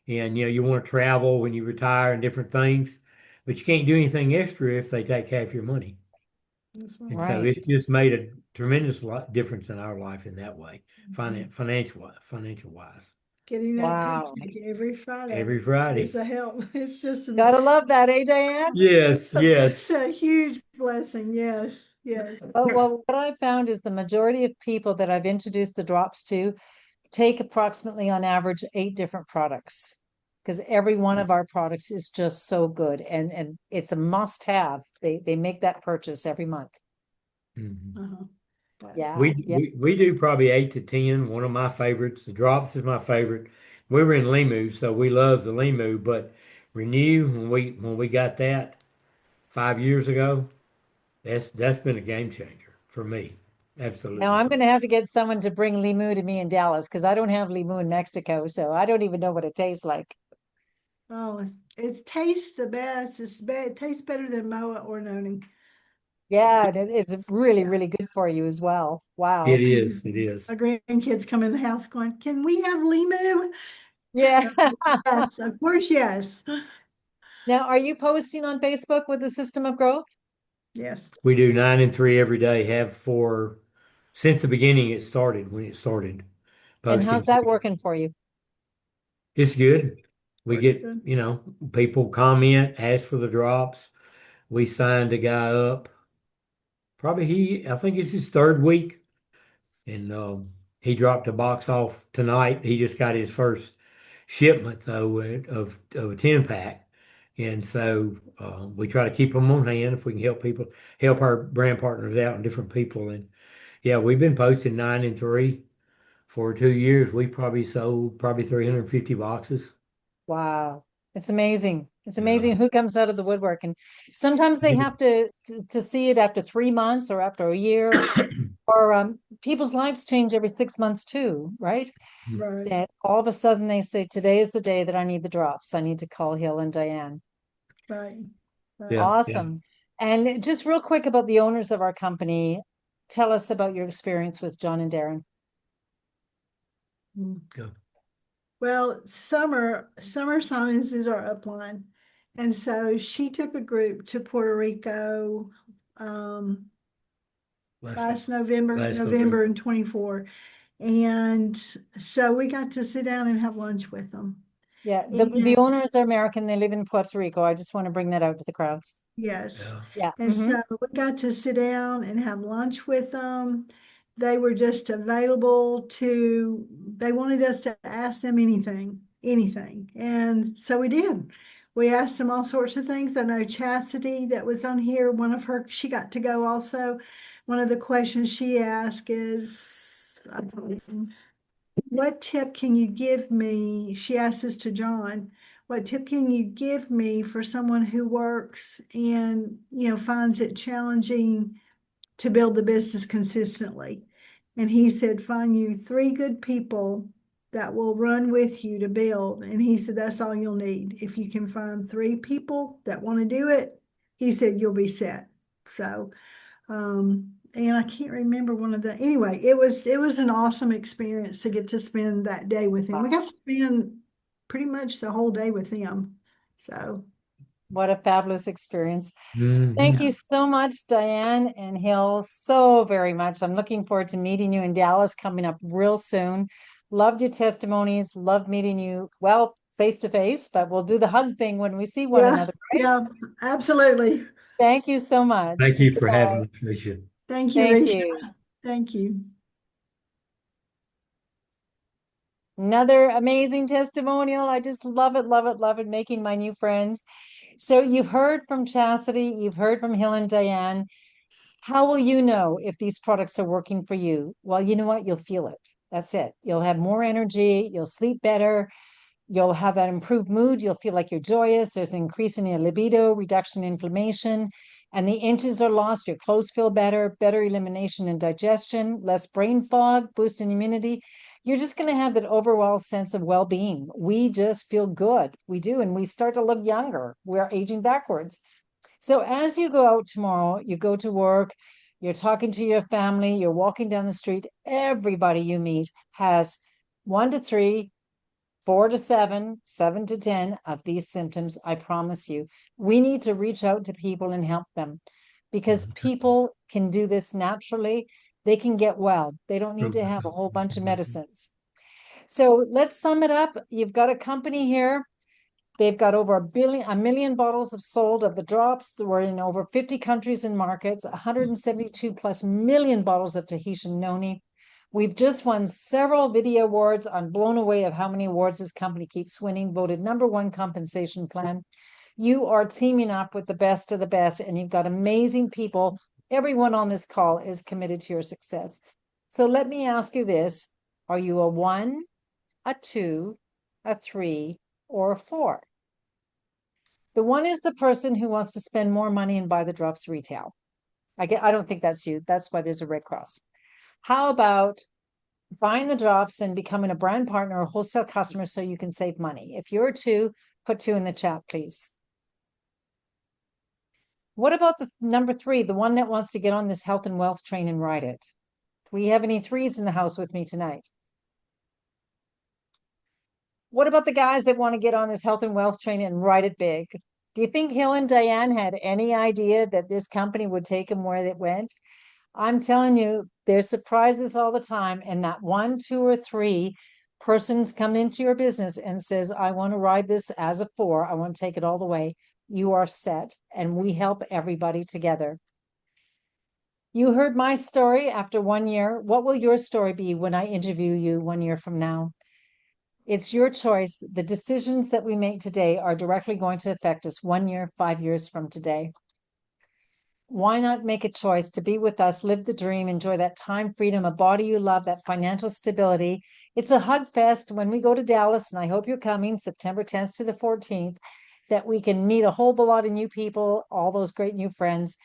And you want to travel when you retire and different things, but you can't do anything extra if they take half your money. That's right. And so Right. it's just made a tremendous difference in our life in that way, financial wise. Getting that Wow. paycheck every Friday Every Friday. is a help. It's just Gotta love that, eh, Diane? Yes, it's yes. a huge blessing. Yes, yes. Well, what I've found is the majority of people that I've introduced the drops to take approximately on average 8 different products because every one of our products is just so good and it's a must have. They make that purchase every month. Mhm. Uh-huh. Yeah, We, yeah. we do probably 8 to 10. One of my favorites. The drops is my favorite. We were in Limu, so we love the Limu. But Renew, when we got that 5 years ago, that's been a game changer for me. Now Absolutely. I'm going to have to get someone to bring limu to me in Dallas because I don't have limu in Mexico, so I don't even know what it tastes like. Oh, it tastes the best. It tastes better than Moa or Noni. Yeah, and it's really, Yeah. really good for you as well. Wow. It is. It is. My grandkids come in the house going, "Can we have Limu?" Yeah. Yes, of course, yes. Now, are you posting on Facebook with the System of Growth? Yes. We do 9 and 3 every day. Have for since the beginning. It started when it started And how's posting. that working for you? It's good. We Works get, good. people comment, ask for the drops. We signed a guy up. I think it's his third week, and he dropped a box off tonight. He just got his first shipment though of a 10 pack, and so we try to keep them on hand if we can help our brand partners out and different people. And yeah, we've been posting 9 and 3 for 2 years. We probably sold probably 350 boxes. Wow. It's amazing. It's Yeah. amazing who comes out of the woodwork. And sometimes they have to see it after 3 months or after a year, or people's lives change every 6 months too, right? Right. That all of a sudden they say, today is the day that I need the drops. I need to call Hill and Diane. Right. Right. Yeah, yeah. Awesome. And just real quick about the owners of our company, tell us about your experience with John and Darren. Mm. Go. Well, Summer Simons is our upline, And so she took a group to Puerto Rico last November, November in 24. And so we got to sit down and have lunch with them. Yeah, the owners are American. They live in Puerto Rico. I just want to bring that out to the crowds. Yes. Yeah. And so we got to sit down and have lunch with them. They were just available to, they wanted us to ask them anything. And so we did. We asked them all sorts of things. I know Chasity that was on here, one of her, she got to go also. One of the questions she asked is, what tip can you give me? She asked this to John. What tip can you give me for someone who works and, finds it challenging to build the business consistently? And he said, find you 3 good people that will run with you to build. And he said, that's all you'll need. If you can find 3 people that want to do it, he said, you'll be set. So, and I can't remember anyway, it was an awesome experience to get to spend that day with him. We got to spend pretty much the whole day with him. So what a fabulous experience. Mhm. Thank you so much, Diane and Hill, so very much. I'm looking forward to meeting you in Dallas coming up real soon. Loved your testimonies, loved meeting you, well, face to face, but we'll do the hug thing when we see one another, right? yeah, absolutely. Thank you so much. Thank you for Goodbye. having us, Tricia. Thank you, Thank Risha. you. Thank you. Another amazing testimonial. I just love it, love it, love it, making my new friends. So you've heard from Chasity, you've heard from Hill and Diane. How will you know if these products are working for you? Well, you know what? You'll feel it. That's it. You'll have more energy. You'll sleep better. You'll have that improved mood. You'll feel like you're joyous. There's an increase in your libido, reduction in inflammation, and the inches are lost. Your clothes feel better, better elimination and digestion, less brain fog, boost in immunity. You're just going to have that overall sense of well-being. We just feel good. We do. And we start to look younger. We're aging backwards. So as you go out tomorrow, you go to work, you're talking to your family, you're walking down the street, everybody you meet has 1 to 3, 4 to 7, 7 to 10 of these symptoms. I promise you, we need to reach out to people and help them because people can do this naturally. They can get well. They don't need to have a whole bunch of medicines. So let's sum it up. You've got a company here. They've got over a million bottles of sold of the drops. We're in over 50 countries and markets, 172 plus million bottles of Tahitian noni. We've just won several video awards. I'm blown away of how many awards this company keeps winning, voted #1 compensation plan. You are teaming up with the best of the best, and you've got amazing people. Everyone on this call is committed to your success. So let me ask you this. Are you a 1, a 2, a 3, or a 4? The 1 is the person who wants to spend more money and buy the drops retail. I don't think that's you. That's why there's a Red Cross. How about buying the drops and becoming a brand partner or wholesale customer so you can save money? If you're a 2, put 2 in the chat, please. What about the number 3, the one that wants to get on this health and wealth train and ride it? Do we have any 3s in the house with me tonight? What about the guys that want to get on this health and wealth train and ride it big? Do you think Hill and Diane had any idea that this company would take them where it went? I'm telling you, there's surprises all the time. And that 1, 2, or 3 persons come into your business and says, I want to ride this as a 4. I want to take it all the way. You are set. And we help everybody together. You heard my story after 1 year. What will your story be when I interview you 1 year from now? It's your choice. The decisions that we make today are directly going to affect us 1 year, 5 years from today. Why not make a choice to be with us, live the dream, enjoy that time freedom, a body you love, that financial stability? It's a hug fest when we go to Dallas, and I hope you're coming September 10th to the 14th, that we can meet a whole lot of new people, all those great new friends.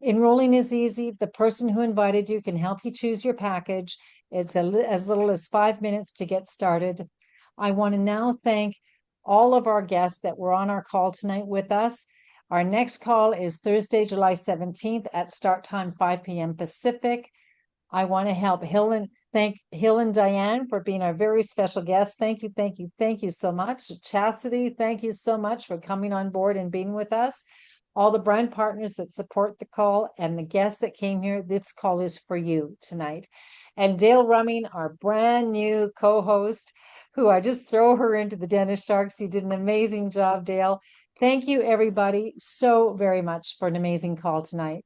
Enrolling is easy. The person who invited you can help you choose your package. It's as little as 5 minutes to get started. I want to now thank all of our guests that were on our call tonight with us. Our next call is Thursday, July 17th at start time 5 p.m. Pacific. I want to thank thank Hill and Diane for being our very special guests. Thank you, thank you, thank you so much. Chastity, thank you so much for coming on board and being with us. All the brand partners that support the call and the guests that came here, this call is for you tonight. And Dale Rumming, our brand new co-host, who I just throw her into the dentist sharks. You did an amazing job, Dale. Thank you, everybody, so very much for an amazing call tonight.